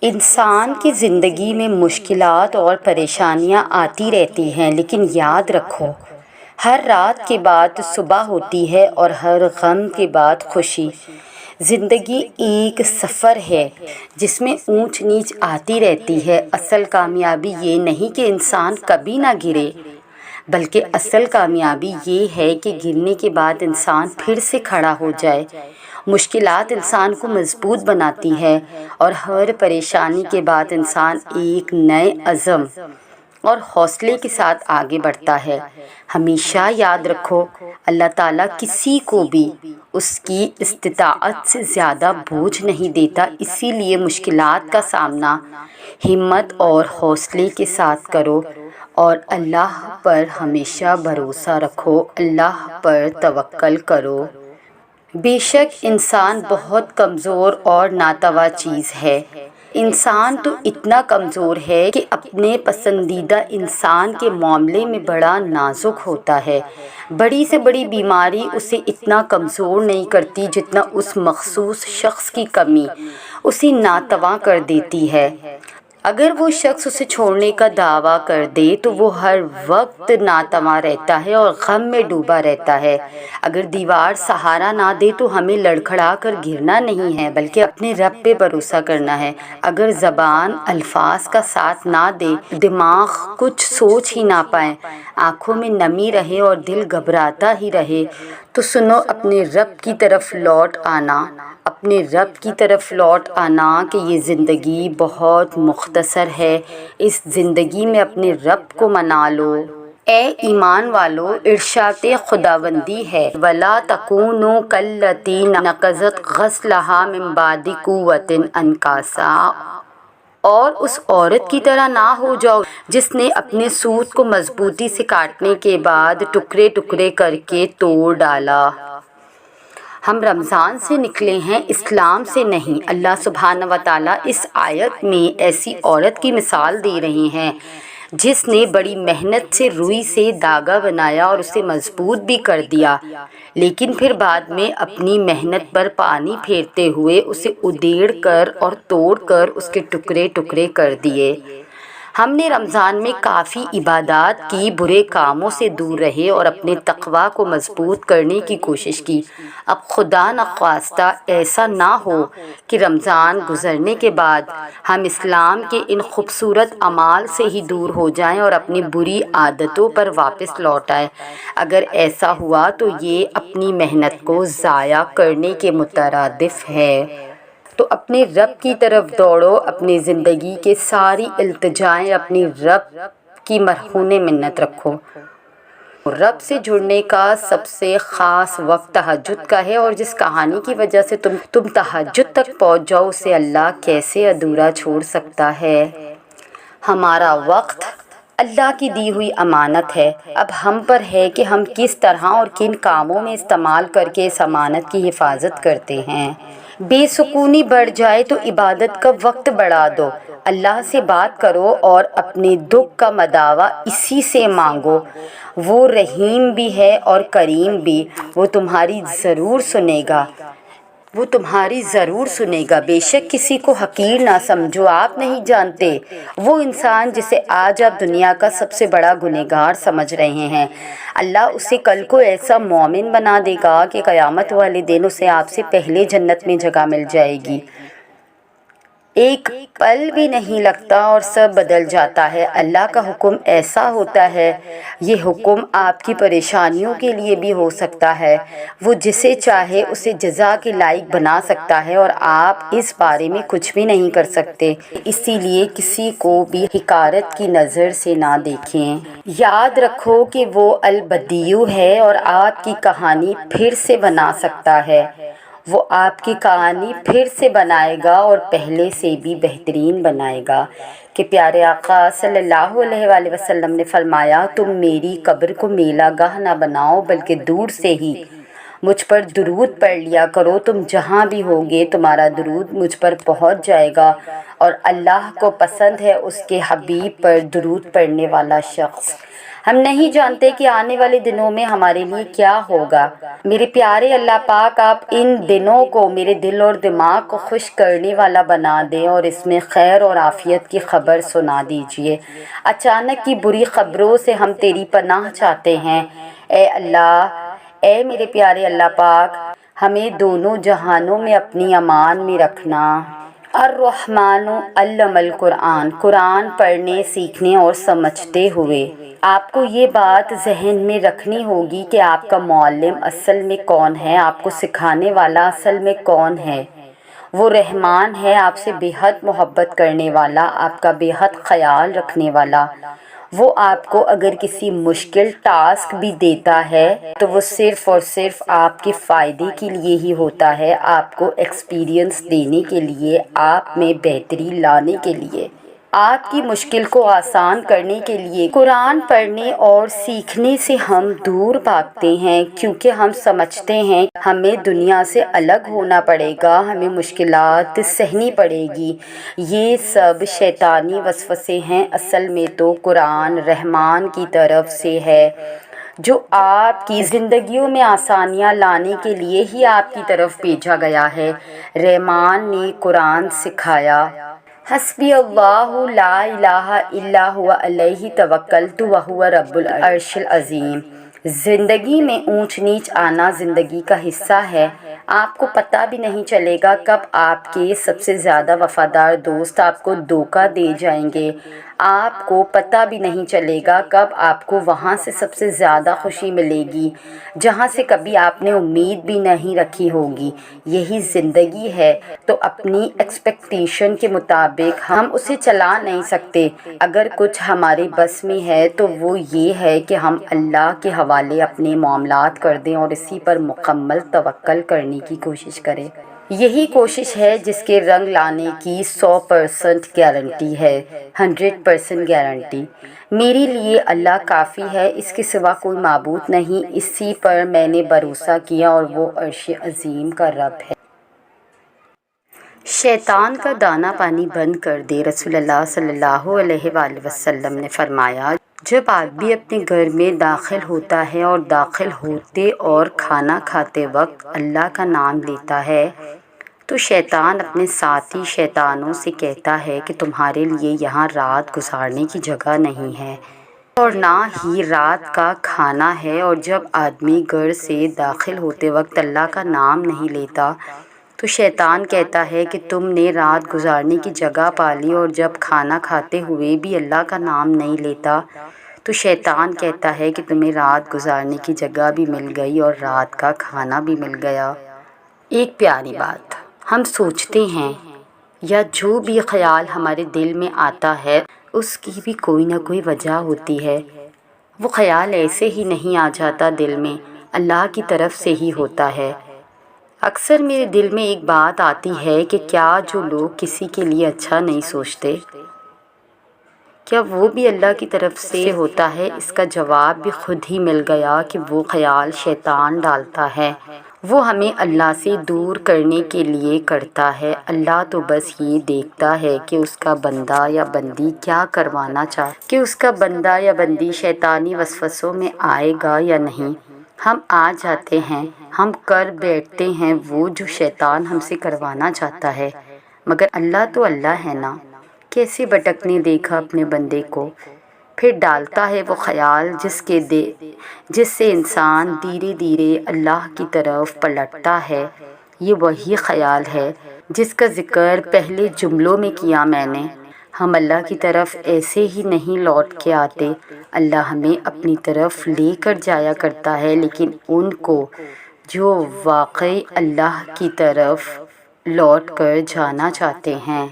انسان کی زندگی میں مشکلات اور پریشانیاں آتی رہتی ہیں، لیکن یاد رکھو ہر رات کے بعد صبح ہوتی ہے اور ہر غم کے بعد خوشی۔ زندگی ایک سفر ہے جس میں اونچ نیچ آتی رہتی ہے۔ اصل کامیابی یہ نہیں کہ انسان کبھی نہ گرے، بلکہ اصل کامیابی یہ ہے کہ گرنے کے بعد انسان پھر سے کھڑا ہو جائے۔ مشکلات انسان کو مضبوط بناتی ہے اور ہر پریشانی کے بعد انسان ایک نئے عزم اور حوصلے کے ساتھ آگے بڑھتا ہے۔ ہمیشہ یاد رکھو، اللہ تعالیٰ کسی کو بھی اس کی استطاعت سے زیادہ بوجھ نہیں دیتا، اسی لیے مشکلات کا سامنا ہمت اور حوصلے کے ساتھ کرو اور اللہ پر ہمیشہ بھروسہ رکھو، اللہ پر توکل کرو۔ بے شک انسان بہت کمزور اور ناتواں چیز ہے۔ انسان تو اتنا کمزور ہے کہ اپنے پسندیدہ انسان کے معاملے میں بڑا نازک ہوتا ہے۔ بڑی سے بڑی بیماری اسے اتنا کمزور نہیں کرتی جتنا اس مخصوص شخص کی کمی اسے ناتواں کر دیتی ہے۔ اگر وہ شخص اسے چھوڑنے کا دعویٰ کر دے تو وہ ہر وقت ناتواں رہتا ہے اور غم میں ڈوبا رہتا ہے۔ اگر دیوار سہارا نہ دے تو ہمیں لڑکھڑا کر گرنا نہیں ہے، بلکہ اپنے رب پہ بھروسہ کرنا ہے۔ اگر زبان الفاظ کا ساتھ نہ دے، دماغ کچھ سوچ ہی نہ پائے، آنکھوں میں نمی رہے اور دل گھبراتا ہی رہے، تو سنو، اپنے رب کی طرف لوٹ آنا، اپنے رب کی طرف لوٹ آنا کہ یہ زندگی بہت مختصر ہے۔ اس زندگی میں اپنے رب کو منا لو۔ اے ایمان والو، ارشاد خداوندی ہے، وَلَا تَكُونُوا كَالَّتِي نَقَضَتْ غَزْلَهَا مِن بَعْدِ قُوَّةٍ أَنْكَاثًا، اور اس عورت کی طرح نہ ہو جاؤ جس نے اپنے سوت کو مضبوطی سے کاٹنے کے بعد ٹکڑے ٹکڑے کر کے توڑ ڈالا۔ ہم رمضان سے نکلے ہیں، اسلام سے نہیں۔ اللہ سبحانہ و تعالیٰ اس آیت میں ایسی عورت کی مثال دے رہے ہیں جس نے بڑی محنت سے روئی سے دھاگا بنایا اور اسے مضبوط بھی کر دیا، لیکن پھر بعد میں اپنی محنت پر پانی پھیرتے ہوئے اسے ادھیڑ کر اور توڑ کر اس کے ٹکڑے ٹکڑے کر دیے۔ ہم نے رمضان میں کافی عبادات کی، برے کاموں سے دور رہے اور اپنے تقویٰ کو مضبوط کرنے کی کوشش کی۔ اب خدا نخواستہ ایسا نہ ہو کہ رمضان گزرنے کے بعد ہم اسلام کے ان خوبصورت اعمال سے ہی دور ہو جائیں اور اپنی بری عادتوں پر واپس لوٹ آئیں۔ اگر ایسا ہوا تو یہ اپنی محنت کو ضائع کرنے کے مترادف ہے۔ تو اپنے رب کی طرف دوڑو، اپنی زندگی کے ساری التجائیں اپنی رب کی مرہون منت رکھو۔ رب سے جڑنے کا سب سے خاص وقت تہجد کا ہے، اور جس کہانی کی وجہ سے تم تہجد تک پہنچ جاؤ اسے اللہ کیسے ادھورا چھوڑ سکتا ہے؟ ہمارا وقت اللہ کی دی ہوئی امانت ہے۔ اب ہم پر ہے کہ ہم کس طرح اور کن کاموں میں استعمال کر کے اس امانت کی حفاظت کرتے ہیں۔ بے سکونی بڑھ جائے تو عبادت کا وقت بڑھا دو، اللہ سے بات کرو اور اپنے دکھ کا مداوع اسی سے مانگو۔ وہ رحیم بھی ہے اور کریم بھی، وہ تمہاری ضرور سنے گا، وہ تمہاری ضرور سنے گا۔ بے شک کسی کو حقیر نہ سمجھو، آپ نہیں جانتے وہ انسان جسے آج آپ دنیا کا سب سے بڑا گنہگار سمجھ رہے ہیں، اللہ اسے کل کو ایسا مومن بنا دے گا کہ قیامت والے دن اسے آپ سے پہلے جنت میں جگہ مل جائے گی۔ ایک پل بھی نہیں لگتا اور سب بدل جاتا ہے۔ اللہ کا حکم ایسا ہوتا ہے، یہ حکم آپ کی پریشانیوں کے لیے بھی ہو سکتا ہے۔ وہ جسے چاہے اسے جزا کے لائق بنا سکتا ہے اور آپ اس بارے میں کچھ بھی نہیں کر سکتے، اسی لیے کسی کو بھی حقارت کی نظر سے نہ دیکھیں۔ یاد رکھو کہ وہ البدیع ہے اور آپ کی کہانی پھر سے بنا سکتا ہے۔ وہ آپ کی کہانی پھر سے بنائے گا اور پہلے سے بھی بہترین بنائے گا۔ کہ پیارے آقا صلی اللہ علیہ وآلہ وسلم نے فرمایا، تم میری قبر کو میلہ گاہ نہ بناؤ بلکہ دور سے ہی مجھ پر درود پڑھ لیا کرو، تم جہاں بھی ہوگے تمہارا درود مجھ پر پہنچ جائے گا، اور اللہ کو پسند ہے اس کے حبیب پر درود پڑھنے والا شخص۔ ہم نہیں جانتے کہ آنے والے دنوں میں ہمارے لیے کیا ہوگا۔ میرے پیارے اللہ پاک، آپ ان دنوں کو میرے دل اور دماغ کو خوش کرنے والا بنا دیں اور اس میں خیر اور عافیت کی خبر سنا دیجیے۔ اچانک کی بری خبروں سے ہم تیری پناہ چاہتے ہیں اے اللہ۔ اے میرے پیارے اللہ پاک، ہمیں دونوں جہانوں میں اپنی امان میں رکھنا۔ الرحمن علم القرآن، قرآن پڑھنے، سیکھنے اور سمجھتے ہوئے آپ کو یہ بات ذہن میں رکھنی ہوگی کہ آپ کا معلم اصل میں کون ہے، آپ کو سکھانے والا اصل میں کون ہے۔ وہ رحمان ہے، آپ سے بے حد محبت کرنے والا، آپ کا بے حد خیال رکھنے والا۔ وہ آپ کو اگر کسی مشکل ٹاسک بھی دیتا ہے تو وہ صرف اور صرف آپ کے فائدے کے لیے ہی ہوتا ہے، آپ کو ایکسپیرینس دینے کے لیے، آپ میں بہتری لانے کے لیے، آپ کی مشکل کو آسان کرنے کے لیے۔ قرآن پڑھنے اور سیکھنے سے ہم دور بھاگتے ہیں کیونکہ ہم سمجھتے ہیں ہمیں دنیا سے الگ ہونا پڑے گا، ہمیں مشکلات سہنی پڑے گی۔ یہ سب شیطانی وسوسے ہیں، اصل میں تو قرآن رحمان کی طرف سے ہے جو آپ کی زندگیوں میں آسانیاں لانے کے لیے ہی آپ کی طرف بھیجا گیا ہے۔ رحمان نے قرآن سکھایا، حسبی اللہ لا الہ الا هو علیہ توکلت وہو رب العرش العظیم۔ زندگی میں اونچ نیچ آنا زندگی کا حصہ ہے۔ آپ کو پتہ بھی نہیں چلے گا کب آپ کے سب سے زیادہ وفادار دوست آپ کو دھوکہ دے جائیں گے، آپ کو پتہ بھی نہیں چلے گا کب آپ کو وہاں سے سب سے زیادہ خوشی ملے گی جہاں سے کبھی آپ نے امید بھی نہیں رکھی ہوگی۔ یہی زندگی ہے، تو اپنی ایکسپیکٹیشن کے مطابق ہم اسے چلا نہیں سکتے۔ اگر کچھ ہمارے بس میں ہے تو وہ یہ ہے کہ ہم اللہ کے حوالے اپنے معاملات کر دیں اور اسی پر مکمل توکل کرنے کی کوشش کریں۔ یہی کوشش ہے جس کے رنگ لانے کی 100% گارنٹی ہے، 100% گارنٹی۔ میرے لیے اللہ کافی ہے، اس کے سوا کوئی معبود نہیں، اسی پر میں نے بھروسہ کیا اور وہ عرش عظیم کا رب ہے۔ شیطان کا دانا پانی بند کر دے۔ رسول اللہ صلی اللہ علیہ وآلہ وسلم نے فرمایا، جب آدمی اپنے گھر میں داخل ہوتا ہے اور داخل ہوتے اور کھانا کھاتے وقت اللہ کا نام لیتا ہے تو شیطان اپنے ساتھی شیطانوں سے کہتا ہے کہ تمہارے لیے یہاں رات گزارنے کی جگہ نہیں ہے اور نہ ہی رات کا کھانا ہے۔ اور جب آدمی گھر سے داخل ہوتے وقت اللہ کا نام نہیں لیتا تو شیطان کہتا ہے کہ تم نے رات گزارنے کی جگہ پالی، اور جب کھانا کھاتے ہوئے بھی اللہ کا نام نہیں لیتا تو شیطان کہتا ہے کہ تمہیں رات گزارنے کی جگہ بھی مل گئی اور رات کا کھانا بھی مل گیا۔ ایک پیاری بات ہم سوچتے ہیں یا جو بھی خیال ہمارے دل میں آتا ہے اس کی بھی کوئی نہ کوئی وجہ ہوتی ہے۔ وہ خیال ایسے ہی نہیں آ جاتا دل میں، اللہ کی طرف سے ہی ہوتا ہے۔ اکثر میرے دل میں ایک بات آتی ہے کہ کیا جو لوگ کسی کے لیے اچھا نہیں سوچتے، کیا وہ بھی اللہ کی طرف سے ہوتا ہے؟ اس کا جواب بھی خود ہی مل گیا کہ وہ خیال شیطان ڈالتا ہے، وہ ہمیں اللہ سے دور کرنے کے لیے کرتا ہے۔ اللہ تو بس یہ دیکھتا ہے کہ اس کا بندہ یا بندی کیا کروانا چاہے، کہ اس کا بندہ یا بندی شیطانی وسوسوں میں آئے گا یا نہیں۔ ہم آ جاتے ہیں، ہم کر بیٹھتے ہیں وہ جو شیطان ہم سے کروانا چاہتا ہے، مگر اللہ تو اللہ ہے نا، کیسے بھٹکنے دیکھا اپنے بندے کو۔ پھر ڈالتا ہے وہ خیال جس سے انسان دھیرے دھیرے اللہ کی طرف پلٹتا ہے۔ یہ وہی خیال ہے جس کا ذکر پہلے جملوں میں کیا میں نے۔ ہم اللہ کی طرف ایسے ہی نہیں لوٹ کے آتے، اللہ ہمیں اپنی طرف لے کر جایا کرتا ہے، لیکن ان کو جو واقعی اللہ کی طرف لوٹ کر جانا چاہتے ہیں۔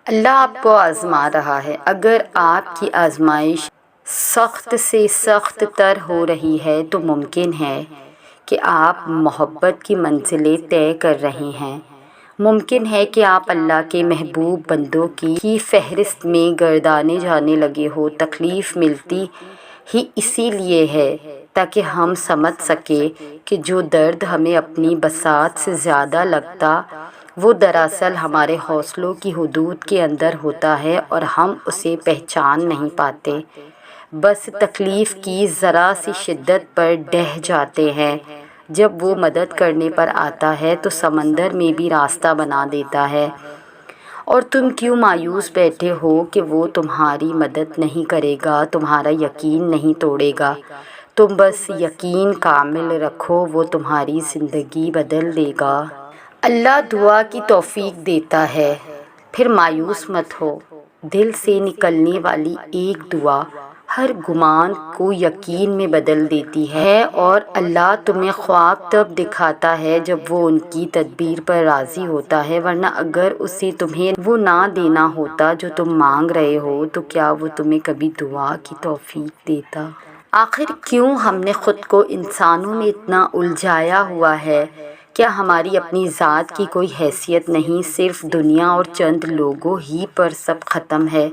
اللہ آپ کو آزما رہا ہے۔ اگر آپ کی آزمائش سخت سے سخت تر ہو رہی ہے تو ممکن ہے کہ آپ محبت کی منزلیں طے کر رہے ہیں، ممکن ہے کہ آپ اللہ کے محبوب بندوں کی فہرست میں گردانے جانے لگے ہو۔ تکلیف ملتی ہی اسی لیے ہے تاکہ ہم سمجھ سکیں کہ جو درد ہمیں اپنی بساط سے زیادہ لگتا وہ دراصل ہمارے حوصلوں کی حدود کے اندر ہوتا ہے اور ہم اسے پہچان نہیں پاتے، بس تکلیف کی ذرا سی شدت پر ڈہ جاتے ہیں۔ جب وہ مدد کرنے پر آتا ہے تو سمندر میں بھی راستہ بنا دیتا ہے، اور تم کیوں مایوس بیٹھے ہو کہ وہ تمہاری مدد نہیں کرے گا، تمہارا یقین نہیں توڑے گا۔ تم بس یقین کامل رکھو، وہ تمہاری زندگی بدل دے گا۔ اللہ دعا کی توفیق دیتا ہے، پھر مایوس مت ہو۔ دل سے نکلنے والی ایک دعا ہر گمان کو یقین میں بدل دیتی ہے، اور اللہ تمہیں خواب تب دکھاتا ہے جب وہ ان کی تدبیر پر راضی ہوتا ہے، ورنہ اگر اسے تمہیں وہ نہ دینا ہوتا جو تم مانگ رہے ہو تو کیا وہ تمہیں کبھی دعا کی توفیق دیتا؟ آخر کیوں ہم نے خود کو انسانوں میں اتنا الجھایا ہوا ہے؟ کیا ہماری اپنی ذات کی کوئی حیثیت نہیں، صرف دنیا اور چند لوگوں ہی پر سب ختم ہے؟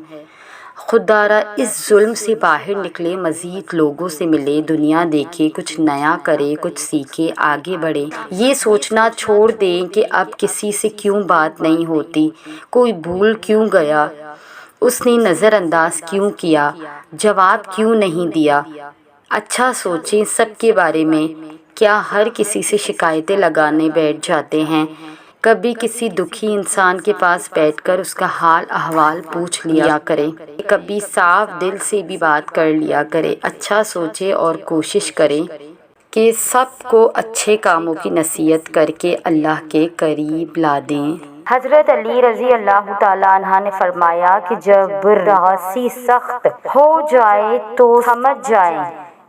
خدارا اس ظلم سے باہر نکلے، مزید لوگوں سے ملے، دنیا دیکھے، کچھ نیا کرے، کچھ سیکھے، آگے بڑھے۔ یہ سوچنا چھوڑ دیں کہ اب کسی سے کیوں بات نہیں ہوتی، کوئی بھول کیوں گیا، اس نے نظر انداز کیوں کیا، جواب کیوں نہیں دیا۔ اچھا سوچیں سب کے بارے میں۔ کیا ہر کسی سے شکایتیں لگانے بیٹھ جاتے ہیں؟ کبھی کسی دکھی انسان کے پاس بیٹھ کر اس کا حال احوال پوچھ لیا کریں، کبھی صاف دل سے بھی بات کر لیا کریں۔ اچھا سوچیں اور کوشش کریں کہ سب کو اچھے کاموں کی نصیحت کر کے اللہ کے قریب لا دیں۔ حضرت علی رضی اللہ تعالیٰ عنہ نے فرمایا کہ جب راسੀ سخت ہو جائے تو سمجھ جائیں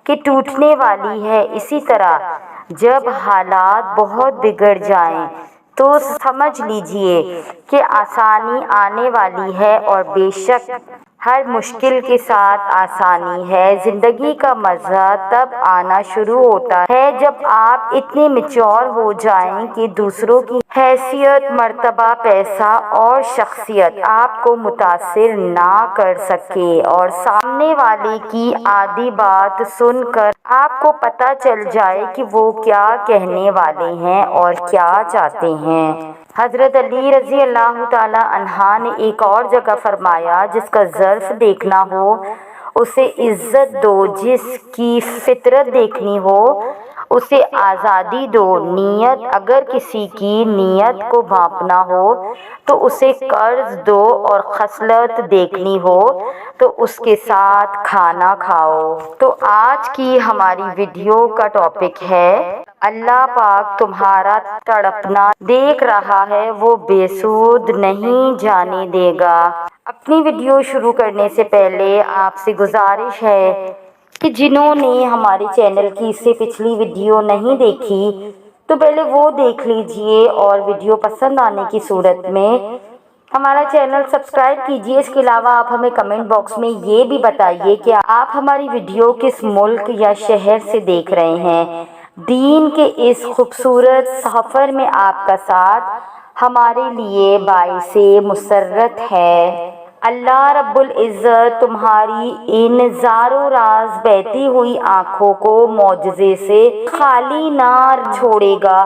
کہ ٹوٹنے والی ہے، اسی طرح جب حالات بہت بگڑ جائیں تو سمجھ لیجئے کہ آسانی آنے والی ہے، اور بے شک ہر مشکل کے ساتھ آسانی ہے۔ زندگی کا مزہ تب آنا شروع ہوتا ہے جب آپ اتنے میچور ہو جائیں کہ دوسروں کی حیثیت، مرتبہ، پیسہ اور شخصیت آپ کو متاثر نہ کر سکے، اور سامنے والے کی آدھی بات سن کر آپ کو پتہ چل جائے کہ وہ کیا کہنے والے ہیں اور کیا چاہتے ہیں۔ حضرت علی رضی اللہ تعالیٰ عنہ نے ایک اور جگہ فرمایا، جس کا ظرف دیکھنا ہو اسے عزت دو، جس کی فطرت دیکھنی ہو اسے آزادی دو، نیت اگر کسی کی نیت کو بھانپنا ہو تو اسے قرض دو، اور خصلت دیکھنی ہو تو اس کے ساتھ کھانا کھاؤ۔ تو آج کی ہماری ویڈیو کا ٹاپک ہے، اللہ پاک تمہارا تڑپنا دیکھ رہا ہے، وہ بے سود نہیں جانے دے گا۔ اپنی ویڈیو شروع کرنے سے پہلے آپ سے گزارش ہے کہ جنہوں نے ہمارے چینل کی اس سے پچھلی ویڈیو نہیں دیکھی تو پہلے وہ دیکھ لیجئے، اور ویڈیو پسند آنے کی صورت میں ہمارا چینل سبسکرائب کیجئے۔ اس کے علاوہ آپ ہمیں کمنٹ باکس میں یہ بھی بتائیے کہ آپ ہماری ویڈیو کس ملک یا شہر سے دیکھ رہے ہیں۔ دین کے اس خوبصورت سفر میں آپ کا ساتھ ہمارے لیے باعث مسرت ہے۔ اللہ رب العزت تمہاری ان زار و راز بہتی ہوئی آنکھوں کو معجزے سے خالی نہ چھوڑے گا،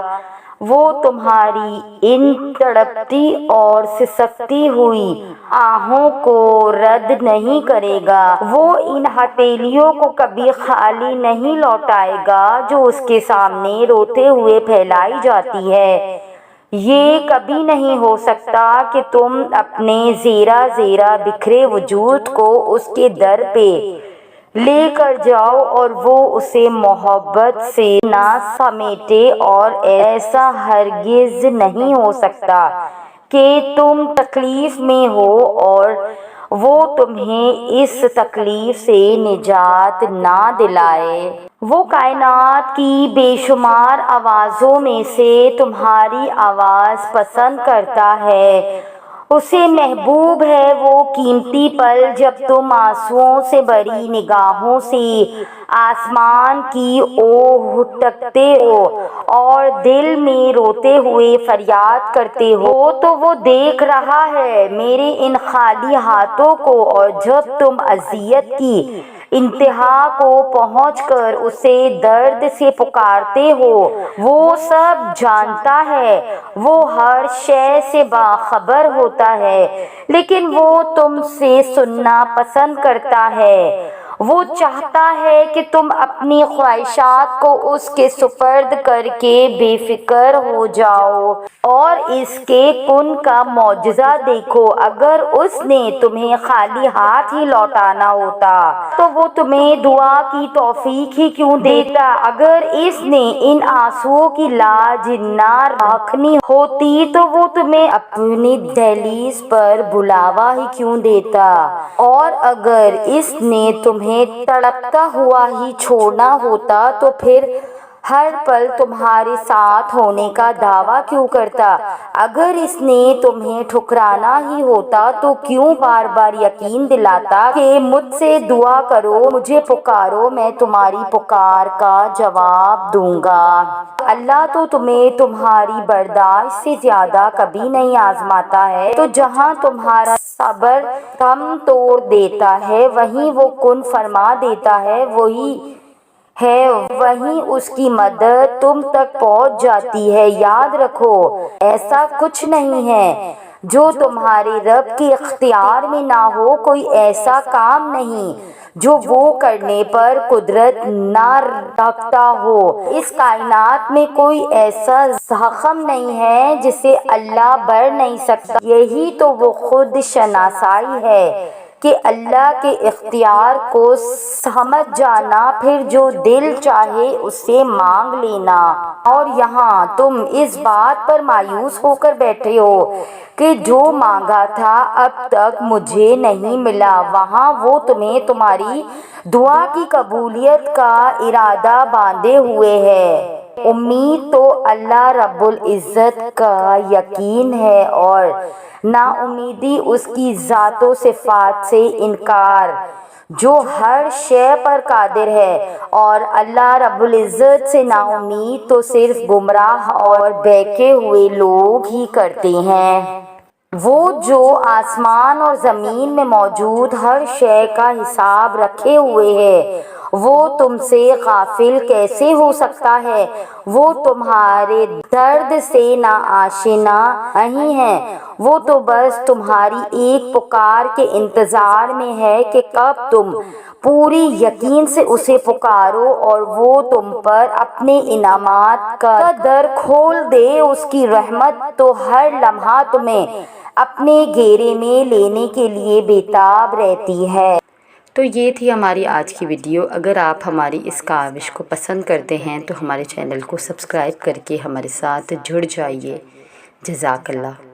وہ تمہاری ان تڑپتی اور سسکتی ہوئی آہوں کو رد نہیں کرے گا، وہ ان ہتھیلیوں کو کبھی خالی نہیں لوٹائے گا جو اس کے سامنے روتے ہوئے پھیلائی جاتی ہے۔ یہ کبھی نہیں ہو سکتا کہ تم اپنے زیرہ زیرہ بکھرے وجود کو اس کے در پہ لے کر جاؤ اور وہ اسے محبت سے نہ سمیٹے، اور ایسا ہرگز نہیں ہو سکتا کہ تم تکلیف میں ہو اور وہ تمہیں اس تکلیف سے نجات نہ دلائے۔ وہ کائنات کی بے شمار آوازوں میں سے تمہاری آواز پسند کرتا ہے، اسے محبوب ہے وہ قیمتی پل جب تم آنسوؤں سے بھری نگاہوں سے آسمان کی اوہ تکتے ہو اور دل میں روتے ہوئے فریاد کرتے ہو تو وہ دیکھ رہا ہے میرے ان خالی ہاتھوں کو، اور جب تم اذیت کی انتہا کو پہنچ کر اسے درد سے پکارتے ہو، وہ سب جانتا ہے، وہ ہر شے سے باخبر ہوتا ہے، لیکن وہ تم سے سننا پسند کرتا ہے۔ وہ چاہتا ہے کہ تم اپنی خواہشات کو اس کے سپرد کر کے بے فکر ہو جاؤ اور اس کے کن کا معجزہ دیکھو۔ اگر اس نے تمہیں خالی ہاتھ ہی لوٹانا ہوتا تو وہ تمہیں دعا کی توفیق ہی کیوں دیتا؟ اگر اس نے ان آنسوؤں کی لاج نہ رکھنی ہوتی تو وہ تمہیں اپنی دہلیز پر بلاوا ہی کیوں دیتا؟ اور اگر اس نے تمہیں تڑپتا ہوا ہی چھوڑنا ہوتا تو پھر ہر پل تمہارے ساتھ ہونے کا دعویٰ کیوں کرتا؟ اگر اس نے تمہیں ٹھکرانا ہی ہوتا تو کیوں بار بار یقین دلاتا کہ مجھ سے دعا کرو، مجھے پکارو، میں تمہاری پکار کا جواب دوں گا۔ اللہ تو تمہیں تمہاری برداشت سے زیادہ کبھی نہیں آزماتا ہے، تو جہاں تمہارا صبر تھم توڑ دیتا ہے وہیں وہ کن فرما دیتا ہے، وہیں اس کی مدد تم تک پہنچ جاتی ہے۔ یاد رکھو، ایسا کچھ نہیں ہے جو تمہارے رب کے اختیار میں نہ ہو، کوئی ایسا کام نہیں جو وہ کرنے پر قدرت نہ رکھتا ہو، اس کائنات میں کوئی ایسا زخم نہیں ہے جسے اللہ بھر نہیں سکتا۔ یہی تو وہ خود شناسائی ہے کہ اللہ کے اختیار کو سمجھ جانا، پھر جو دل چاہے اسے مانگ لینا۔ اور یہاں تم اس بات پر مایوس ہو کر بیٹھے ہو کہ جو مانگا تھا اب تک مجھے نہیں ملا، وہاں وہ تمہیں تمہاری دعا کی قبولیت کا ارادہ باندھے ہوئے ہے۔ امید تو اللہ رب العزت کا یقین ہے اور نا امیدی اس کی ذات و صفات سے انکار جو ہر شے پر قادر ہے، اور اللہ رب العزت سے نا امید تو صرف گمراہ اور بہکے ہوئے لوگ ہی کرتے ہیں۔ وہ جو آسمان اور زمین میں موجود ہر شے کا حساب رکھے ہوئے ہے، وہ تم سے غافل کیسے ہو سکتا ہے؟ وہ تمہارے درد سے نا آشنا نہیں ہے، وہ تو بس تمہاری ایک پکار کے انتظار میں ہے کہ کب تم پوری یقین سے اسے پکارو اور وہ تم پر اپنے انعامات کا در کھول دے۔ اس کی رحمت تو ہر لمحہ تمہیں اپنے گھیرے میں لینے کے لیے بےتاب رہتی ہے۔ تو یہ تھی ہماری آج کی ویڈیو۔ اگر آپ ہماری اس کاوش کو پسند کرتے ہیں تو ہمارے چینل کو سبسکرائب کر کے ہمارے ساتھ جڑ جائیے۔ جزاک اللہ۔